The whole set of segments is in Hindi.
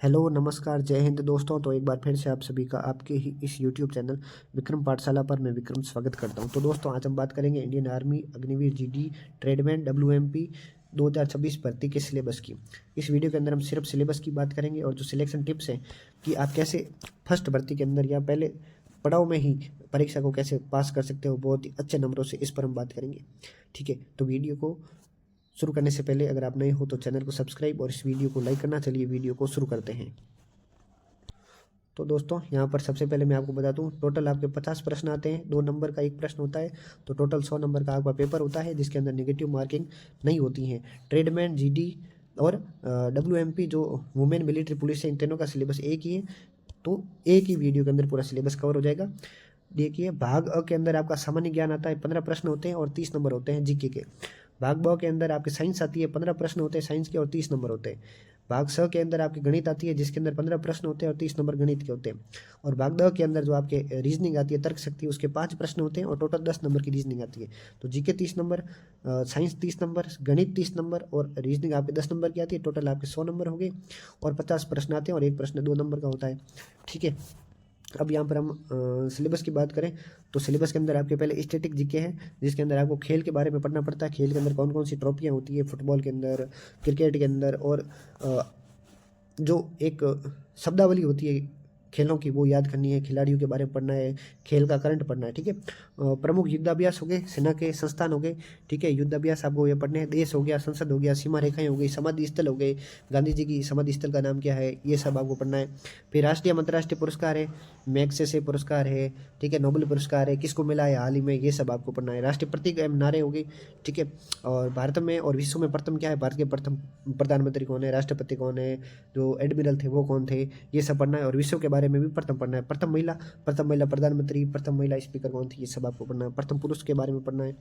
हेलो नमस्कार जय हिंद दोस्तों। तो एक बार फिर से आप सभी का आपके ही इस यूट्यूब चैनल विक्रम पाठशाला पर मैं विक्रम स्वागत करता हूं। तो दोस्तों आज हम बात करेंगे Indian army Agniveer GD tradesman WMP 2026 भर्ती के सिलेबस की। इस वीडियो के अंदर हम सिर्फ सिलेबस की बात करेंगे और जो सिलेक्शन टिप्स हैं कि आप कैसे फर्स्ट भर्ती के अंदर या पहले पड़ाव में ही परीक्षा को कैसे पास कर सकते हो बहुत ही अच्छे नंबरों से, इस पर हम बात करेंगे। ठीक है, तो वीडियो को शुरू करने से पहले अगर आप नए हो तो चैनल को सब्सक्राइब और इस वीडियो को लाइक करना। चलिए वीडियो को शुरू करते हैं। तो दोस्तों यहाँ पर सबसे पहले मैं आपको बता दूं, टोटल आपके 50 प्रश्न आते हैं, 2 नंबर का एक प्रश्न होता है, तो टोटल 100 नंबर का आपका पेपर होता है जिसके अंदर नेगेटिव मार्किंग नहीं होती है। ट्रेडमैन जीडी और डब्ल्यूएमपी जो वुमेन मिलिट्री पुलिस है, इन तीनों का सिलेबस एक ही है, तो एक ही वीडियो के अंदर पूरा सिलेबस कवर हो जाएगा। देखिए भाग अ के अंदर आपका सामान्य ज्ञान आता है, 15 प्रश्न होते हैं और 30 नंबर होते हैं जीके के। भाग ब के अंदर आपके साइंस आती है, 15 प्रश्न होते हैं साइंस के और 30 नंबर होते हैं। भाग स के अंदर आपकी गणित आती है जिसके अंदर 15 प्रश्न होते हैं और 30 नंबर गणित के होते हैं। और भाग द के अंदर जो आपके रीजनिंग आती है, तर्क शक्ति, उसके 5 प्रश्न होते हैं और टोटल 10 नंबर की रीजनिंग आती है। तो जीके 30 नंबर, साइंस 30 नंबर, गणित 30 नंबर और रीजनिंग आपके 10 नंबर की आती है। टोटल आपके 100 नंबर हो गए और 50 प्रश्न आते हैं और एक प्रश्न 2 नंबर का होता है। ठीक है, अब यहाँ पर हम सिलेबस की बात करें तो सिलेबस के अंदर आपके पहले स्टैटिक जीके है जिसके अंदर आपको खेल के बारे में पढ़ना पड़ता है। खेल के अंदर कौन कौन सी ट्रॉफियाँ होती है फुटबॉल के अंदर, क्रिकेट के अंदर, और जो एक शब्दावली होती है खेलों की वो याद करनी है, खिलाड़ियों के बारे में पढ़ना है, खेल का करंट पढ़ना है। ठीक है, प्रमुख युद्धाभ्यास हो गए, सेना के संस्थान हो गए। ठीक है, युद्धाभ्यास आपको ये पढ़ने हैं। देश हो गया, संसद हो गया, सीमा रेखाएं हो गई, समाधि स्थल हो गए, गांधी जी की समाधि स्थल का नाम क्या है, ये सब आपको पढ़ना है। फिर राष्ट्रीय अंतर्राष्ट्रीय पुरस्कार है, मैग्सेसे पुरस्कार है, ठीक है, नोबेल पुरस्कार है, किसको मिला है हाल ही में, ये सब आपको पढ़ना है। राष्ट्रीय प्रतीक एवं नारे हो गई। ठीक है, और भारत में और विश्व में प्रथम क्या है, भारत के प्रथम प्रधानमंत्री कौन है, राष्ट्रपति कौन है, जो एडमिरल थे वो कौन थे, ये सब पढ़ना है। और विश्व के बारे में भी प्रथम पढ़ना है। प्रथम महिला प्रधानमंत्री, प्रथम महिला स्पीकर कौन थी, ये सब आपको पढ़ना है। प्रथम पुरुष के बारे में पढ़ना है।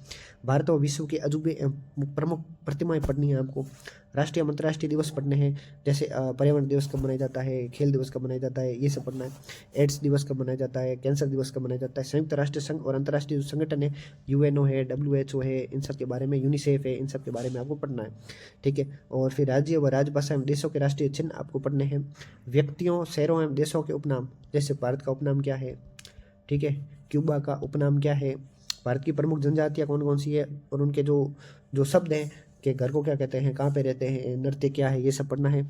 भारत और विश्व के अजूबे प्रमुख प्रतिमाएं पढ़नी है आपको। राष्ट्रीय अंतर्राष्ट्रीय दिवस पढ़ने हैं, जैसे पर्यावरण दिवस कब मनाया जाता है, खेल दिवस कब मनाया जाता है, ये सब पढ़ना है। एड्स दिवस कब मनाया जाता है, कैंसर दिवस कब मनाया जाता है। संयुक्त राष्ट्र संघ और अंतर्राष्ट्रीय जो संगठन है, यूएनओ है, डब्ल्यूएचओ है, इन सब के बारे में, यूनिसेफ है, इन सब के बारे में आपको पढ़ना है। ठीक है, और फिर राज्य व राजभाषा एवं देशों के राष्ट्रीय चिन्ह आपको पढ़ने हैं। व्यक्तियों, शहरों एवं देशों के उपनाम, जैसे भारत का उपनाम क्या है, ठीक है, क्यूबा का उपनाम क्या है, भारत की प्रमुख जनजातियाँ कौन कौन सी है, और उनके जो जो शब्द हैं कि घर को क्या कहते हैं, कहाँ पे रहते हैं, नृत्य क्या है, ये सब पढ़ना है।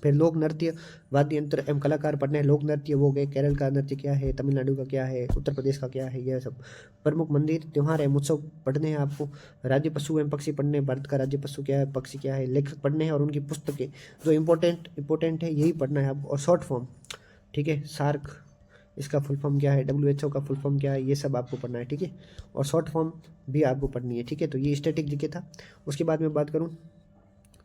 फिर लोक नृत्य, वाद्य यंत्र एवं कलाकार पढ़ने हैं। लोक नृत्य वो गए, केरल का नृत्य क्या है, तमिलनाडु का क्या है, उत्तर प्रदेश का क्या है, यह सब। प्रमुख मंदिर, त्योहार एवं उत्सव पढ़ने हैं आपको। राज्य पशु एवं पक्षी पढ़ने हैं, भारत का राज्य पशु क्या है, पक्षी क्या है, लेखक पढ़ने हैं और उनकी पुस्तकें जो इंपॉर्टेंट है यही पढ़ना है आपको। और शॉर्ट फॉर्म, ठीक है, सार्क, इसका फुल फॉर्म क्या है, डब्ल्यूएचओ का फुल फॉर्म क्या है, ये सब आपको पढ़ना है। ठीक है, और शॉर्ट फॉर्म भी आपको पढ़नी है। ठीक है, तो ये स्टैटिक जीके था। उसके बाद मैं बात करूँ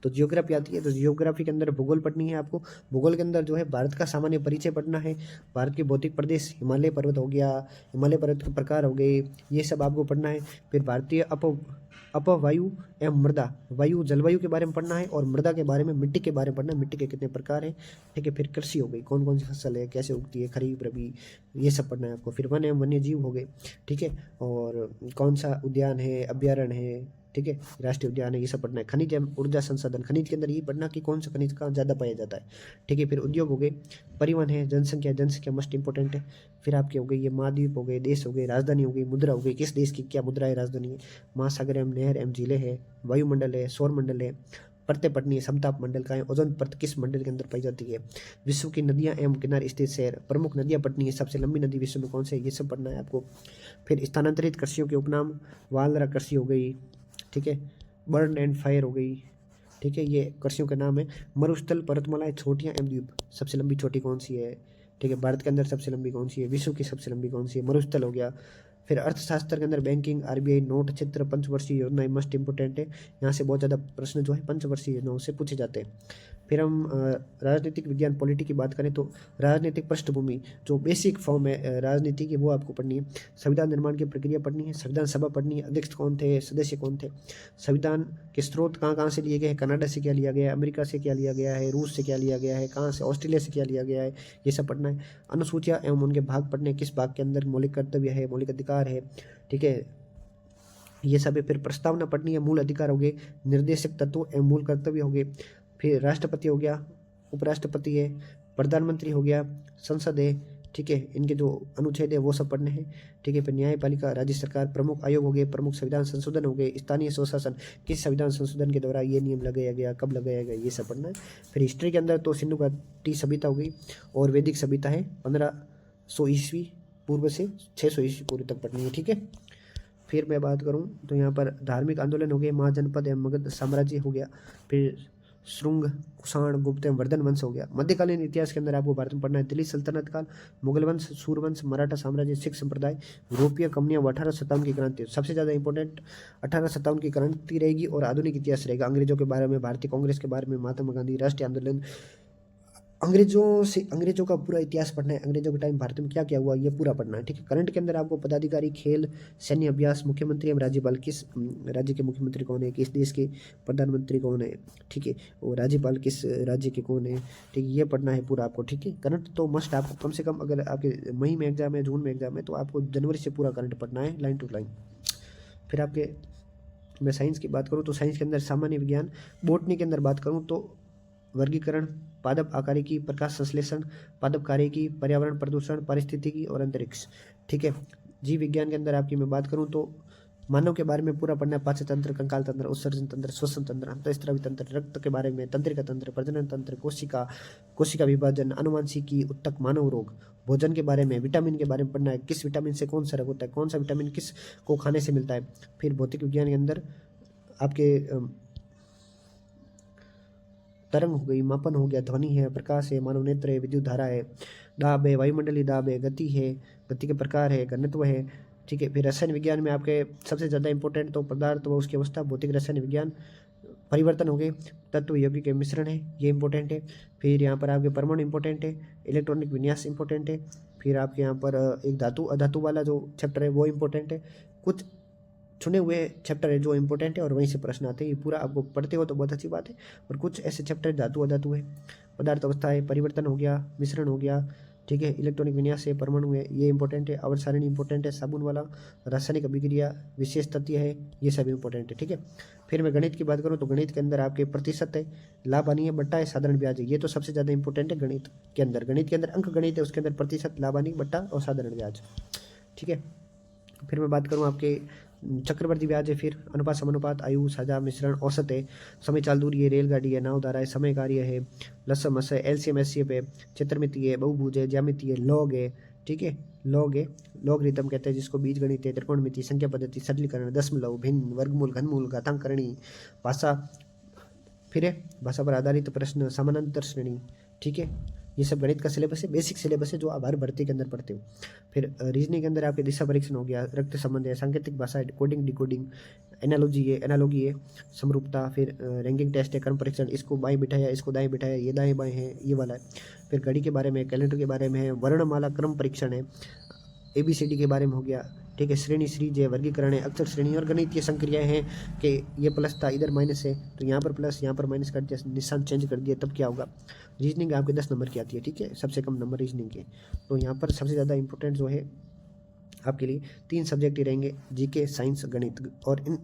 तो जियोग्राफी आती है, तो जियोग्राफी के अंदर भूगोल पढ़नी है आपको। भूगोल के अंदर जो है भारत का सामान्य परिचय पढ़ना है। भारत के भौतिक प्रदेश, हिमालय पर्वत हो गया, हिमालय पर्वत के प्रकार हो गए, ये सब आपको पढ़ना है। फिर भारतीय अपवायु एवं मृदा, वायु जलवायु के बारे में पढ़ना है, और मृदा के बारे में, मिट्टी के बारे में पढ़ना है, मिट्टी के कितने प्रकार हैं। ठीक है, फिर कृषि हो गई, कौन कौन सी फसल है, कैसे उगती है, खरीफ रबी, ये सब पढ़ना है आपको। फिर वन एवं वन्य जीव हो गए। ठीक है, और कौन सा उद्यान है, अभ्यारण्य है, ठीक है, राष्ट्रीय उद्यान है, ये सब पढ़ना है। खनिज एवं ऊर्जा संसाधन, खनिज के अंदर ये पढ़ना कि कौन सा खनिज कहाँ ज़्यादा पाया जाता है। ठीक है, फिर उद्योग हो गए, परिवहन है, जनसंख्या मस्ट इंपॉर्टेंट है। फिर आपके हो गए ये महाद्वीप हो गए, देश हो गए, राजधानी हो गई, मुद्रा हो गई, किस देश की क्या मुद्रा है, राजधानी है, महासागर एवं नहर एवं झीलें है, वायुमंडल है, सौर मंडल है, परतें पढ़नी है, समताप मंडल का है, ओजोन परत किस मंडल के अंदर पाई जाती है, विश्व की नदियां एवं किनारे स्थित शहर, प्रमुख नदियां पढ़नी है, सबसे लंबी नदी विश्व में कौन सी है, ये सब पढ़ना है आपको। फिर स्थानांतरित कृषियों के उपनाम, वालरा कृषि हो गई, ठीक है, बर्न एंड फायर हो गई। ठीक है, ये कृषियों के नाम है। मरुस्थल, पर्वतमालाएं, छोटियां एवं द्वीप, सबसे लंबी चोटी कौन सी है, ठीक है, भारत के अंदर सबसे लंबी कौन सी है, विश्व की सबसे लंबी कौन सी है, मरुस्थल हो गया। फिर अर्थशास्त्र के अंदर बैंकिंग, आरबीआई, नोट क्षेत्र, पंचवर्षीय योजना मस्ट इंपोर्टेंट है। यहाँ से बहुत ज़्यादा प्रश्न जो है पंचवर्षीय योजनाओं से पूछे जाते हैं। फिर हम राजनीतिक विज्ञान पॉलिटी की बात करें तो राजनीतिक पृष्ठभूमि, जो बेसिक फॉर्म है राजनीति की, वो आपको पढ़नी है। संविधान निर्माण की प्रक्रिया पढ़नी है, संविधान सभा पढ़नी है, अध्यक्ष कौन थे, सदस्य कौन थे, संविधान के स्रोत कहाँ कहाँ से लिए गए हैं, कनाडा से क्या लिया गया है, अमेरिका से क्या लिया गया है, रूस से क्या लिया गया है, कहाँ से, ऑस्ट्रेलिया से क्या लिया गया है, ये सब पढ़ना है। अनुसूचियाँ एवं उनके भाग पढ़ने, किस भाग के अंदर मौलिक कर्तव्य है, मौलिक अधिकार है, ठीक है, ये सब है। फिर प्रस्तावना पढ़नी है, मूल अधिकार हो गए, निर्देशक तत्व एवं मूल कर्तव्य हो गए। फिर राष्ट्रपति हो गया, उपराष्ट्रपति है, प्रधानमंत्री हो गया, संसद है, ठीक है, इनके जो अनुच्छेद है वो सब पढ़ने हैं, ठीक है। फिर न्यायपालिका, राज्य सरकार, प्रमुख आयोग हो गए, प्रमुख संविधान संशोधन हो गए, स्थानीय स्वशासन, किस संविधान संशोधन के द्वारा ये नियम लगाया गया, कब लगाया गया, ये सब पढ़ना है। फिर हिस्ट्री के अंदर तो सिंधु घाटी सभ्यता हो गई और वैदिक सभ्यता है 1500 ईस्वी पूर्व से 600 ईस्वी पूर्व तक पढ़नी है, ठीक है। फिर मैं बात करूं तो यहाँ पर धार्मिक आंदोलन हो गए, महाजनपद एवं मगध साम्राज्य हो गया, फिर शुंग, कुषाण, गुप्त एवं वर्धन वंश हो गया। मध्यकालीन इतिहास के अंदर आपको भारत में पढ़ना है दिल्ली सल्तनत काल, मुगल वंश, सूरवंश, मराठा साम्राज्य, सिख संप्रदाय, यूरोपीय कंपनियां, 1857 की क्रांति। सबसे ज़्यादा इंपॉर्टेंट 1857 की क्रांति रहेगी और आधुनिक इतिहास रहेगा। अंग्रेजों के बारे में, भारतीय कांग्रेस के बारे में, महात्मा गांधी, राष्ट्रीय आंदोलन, अंग्रेजों का पूरा इतिहास पढ़ना है, अंग्रेजों के टाइम भारत में क्या क्या हुआ ये पूरा पढ़ना है, ठीक है। करंट के अंदर आपको पदाधिकारी, खेल, सैन्य अभ्यास, मुख्यमंत्री एवं राज्यपाल, किस राज्य के मुख्यमंत्री कौन है, किस देश के प्रधानमंत्री कौन है, ठीक है, और राज्यपाल किस राज्य के कौन है, ठीक है, ये पढ़ना है पूरा आपको, ठीक है। करंट तो मस्ट आपको कम से कम, अगर आपके मई में एग्जाम है, जून में एग्जाम है, तो आपको जनवरी से पूरा करंट पढ़ना है लाइन टू लाइन। फिर आपके मैं साइंस की बात करूँ तो साइंस के अंदर सामान्य विज्ञान, बॉटनी के अंदर बात करूँ तो वर्गीकरण, पादप आकारिकी, प्रकाश संश्लेषण, पादप कार्यकी, पर्यावरण प्रदूषण, पारिस्थितिकी और अंतरिक्ष, ठीक है। जीव विज्ञान के अंदर आपकी मैं बात करूं तो मानव के बारे में पूरा पढ़ना है, पाचन तंत्र, कंकाल तंत्र, उत्सर्जन तंत्र, श्वसन तंत्र, अंतःस्रावी तंत्र, रक्त के बारे में, तंत्रिका तंत्र, प्रजनन तंत्र, कोशिका विभाजन, अनुवांशिकी, उत्तक, मानव रोग, भोजन के बारे में, विटामिन के बारे में पढ़ना है, किस विटामिन से कौन सा रोग होता है, कौन सा विटामिन किस को खाने से मिलता है। फिर भौतिक विज्ञान के अंदर आपके तरंग हो गई, मापन हो गया, ध्वनि है, प्रकाश है, मानव नेत्र है, विद्युत धारा है, दाब है, वायुमंडलीय दाब है, गति है, गति के प्रकार है, घनत्व है, ठीक है। फिर रसायन विज्ञान में आपके सबसे ज़्यादा इंपॉर्टेंट तो पदार्थ व उसकी अवस्था, भौतिक रसायन विज्ञान, परिवर्तन हो गए, तत्व यौगिक के मिश्रण है, ये इंपॉर्टेंट है। फिर यहाँ पर आपके परमाणु इंपॉर्टेंट है, इलेक्ट्रॉनिक विन्यास इंपॉर्टेंट है। फिर आपके यहाँ पर एक धातु अधातु वाला जो चैप्टर है वो इंपॉर्टेंट है। कुछ चुने हुए चैप्टर है जो इंपॉर्टेंट है और वहीं से प्रश्न आते हैं, ये पूरा आपको पढ़ते हो तो बहुत अच्छी बात है। और कुछ ऐसे चैप्टर धातु अधातु है, पदार्थ अवस्था है, परिवर्तन हो गया, मिश्रण हो गया, ठीक है, इलेक्ट्रॉनिक विन्यास है, परमाणु है, ये इंपॉर्टेंट है, आवर्त सारणी इंपॉर्टेंट है, साबुन वाला, रासायनिक अभिक्रिया, विशेष तथ्य है, ये सब इंपॉर्टेंट है, ठीक है। फिर मैं गणित की बात करूँ तो गणित के अंदर आपके प्रतिशत है, लाभ हानि है, बट्टा है, साधारण ब्याज है, ये तो सबसे ज़्यादा इंपॉर्टेंट है गणित के अंदर। गणित के अंदर अंक गणित है, उसके अंदर प्रतिशत, लाभ हानि, बट्टा और साधारण ब्याज, ठीक है। फिर मैं बात करूँ आपके चक्रवर्ती ब्याज है, फिर अनुपात, समानुपात, आयु, साझा, मिश्रण, औसत है, समय चाल दूरी है, रेलगाड़ी है, नाव धारा है, समय कार्य है, लसम हस है, एलसीएम एचसीएफ है, चित्रमिति है, बहुभुज है, ज्यामिति है, लॉग है, ठीक है, लॉग है, लॉगरिथम कहते हैं जिसको, बीजगणित है, त्रिकोणमिति, संख्या पद्धति, सरलीकरण, दशमलव, भिन्न, वर्गमूल, घनमूल, घातांकरणी, भाषा, फिर है भाषा पर आधारित प्रश्न, समानांतर श्रेणी, ठीक है, ये सब गणित का सिलेबस है, बेसिक सिलेबस है जो आप हर भर्ती के अंदर पढ़ते हो। फिर रीजनिंग के अंदर आपके दिशा परीक्षण हो गया, रक्त संबंध है, सांकेतिक भाषा, कोडिंग, डिकोडिंग, एनालॉगी है, समरूपता, फिर रैंकिंग टेस्ट है, कर्म परीक्षण, इसको बाएं बिठाया, इसको दाएं बिठाया, ये दाएं बाएं है, ये वाला है। फिर घड़ी के बारे में, कैलेंडर के बारे में है, वर्णमाला क्रम परीक्षण है, ABCD के बारे में हो गया, ठीक है, श्रेणी सीरीज है, वर्गीकरण है, अक्षर श्रेणी और गणितीय संक्रियाएं हैं कि ये प्लस था, इधर माइनस है तो यहाँ पर प्लस, यहाँ पर माइनस कर दिया, निशान चेंज कर दिया, तब क्या होगा। रीजनिंग आपके 10 नंबर की आती है, ठीक है, सबसे कम नंबर रीजनिंग के। तो यहाँ पर सबसे ज़्यादा इंपॉर्टेंट जो है आपके लिए 3 सब्जेक्ट ही रहेंगे, जीके, साइंस, गणित। और इन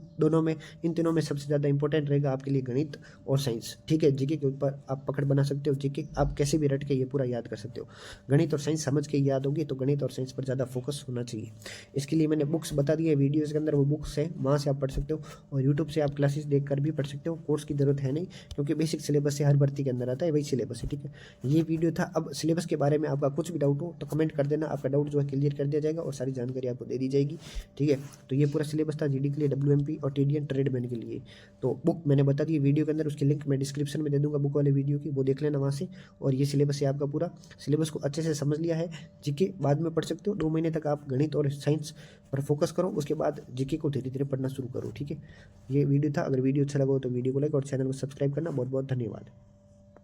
तीनों में सबसे ज़्यादा इंपॉर्टेंट रहेगा आपके लिए गणित और साइंस, ठीक है। जीके के ऊपर आप पकड़ बना सकते हो, जीके आप कैसे भी रट के ये पूरा याद कर सकते हो। गणित और साइंस समझ के याद होगी तो गणित और साइंस पर ज़्यादा फोकस होना चाहिए। इसके लिए मैंने बुक्स बता दी है, वीडियोज़ के अंदर वो बुक्स है, वहाँ से आप पढ़ सकते हो, और यूट्यूब से आप क्लासेस देख कर भी पढ़ सकते हो। कोर्स की जरूरत है नहीं, क्योंकि बेसिक सिलेबस से हर भर्ती के अंदर आता है, वही सिलेबस है, ठीक है। ये वीडियो था। अब सिलेबस के बारे में आपका कुछ भी डाउट हो तो कमेंट कर देना, आपका डाउट जो है क्लियर कर दिया जाएगा और सारी जानकारी आपको दे दी जाएगी, ठीक है। तो ये पूरा सिलेबस था जीडी के लिए, WMP और TDN ट्रेडमैन के लिए। तो बुक मैंने बता दी वीडियो के अंदर, उसकी लिंक मैं डिस्क्रिप्शन में दे दूंगा, बुक वाले वीडियो की, वो देख लेना वहाँ से। और ये सिलेबस है आपका पूरा, सिलेबस को अच्छे से समझ लिया है, जीके बाद में पढ़ सकते हो। 2 महीने तक आप गणित और साइंस पर फोकस करो, उसके बाद जीके को धीरे धीरे पढ़ना शुरू करो, ठीक है। ये वीडियो था। अगर वीडियो अच्छा लगा हो तो वीडियो को लाइक और चैनल को सब्सक्राइब करना। बहुत बहुत धन्यवाद।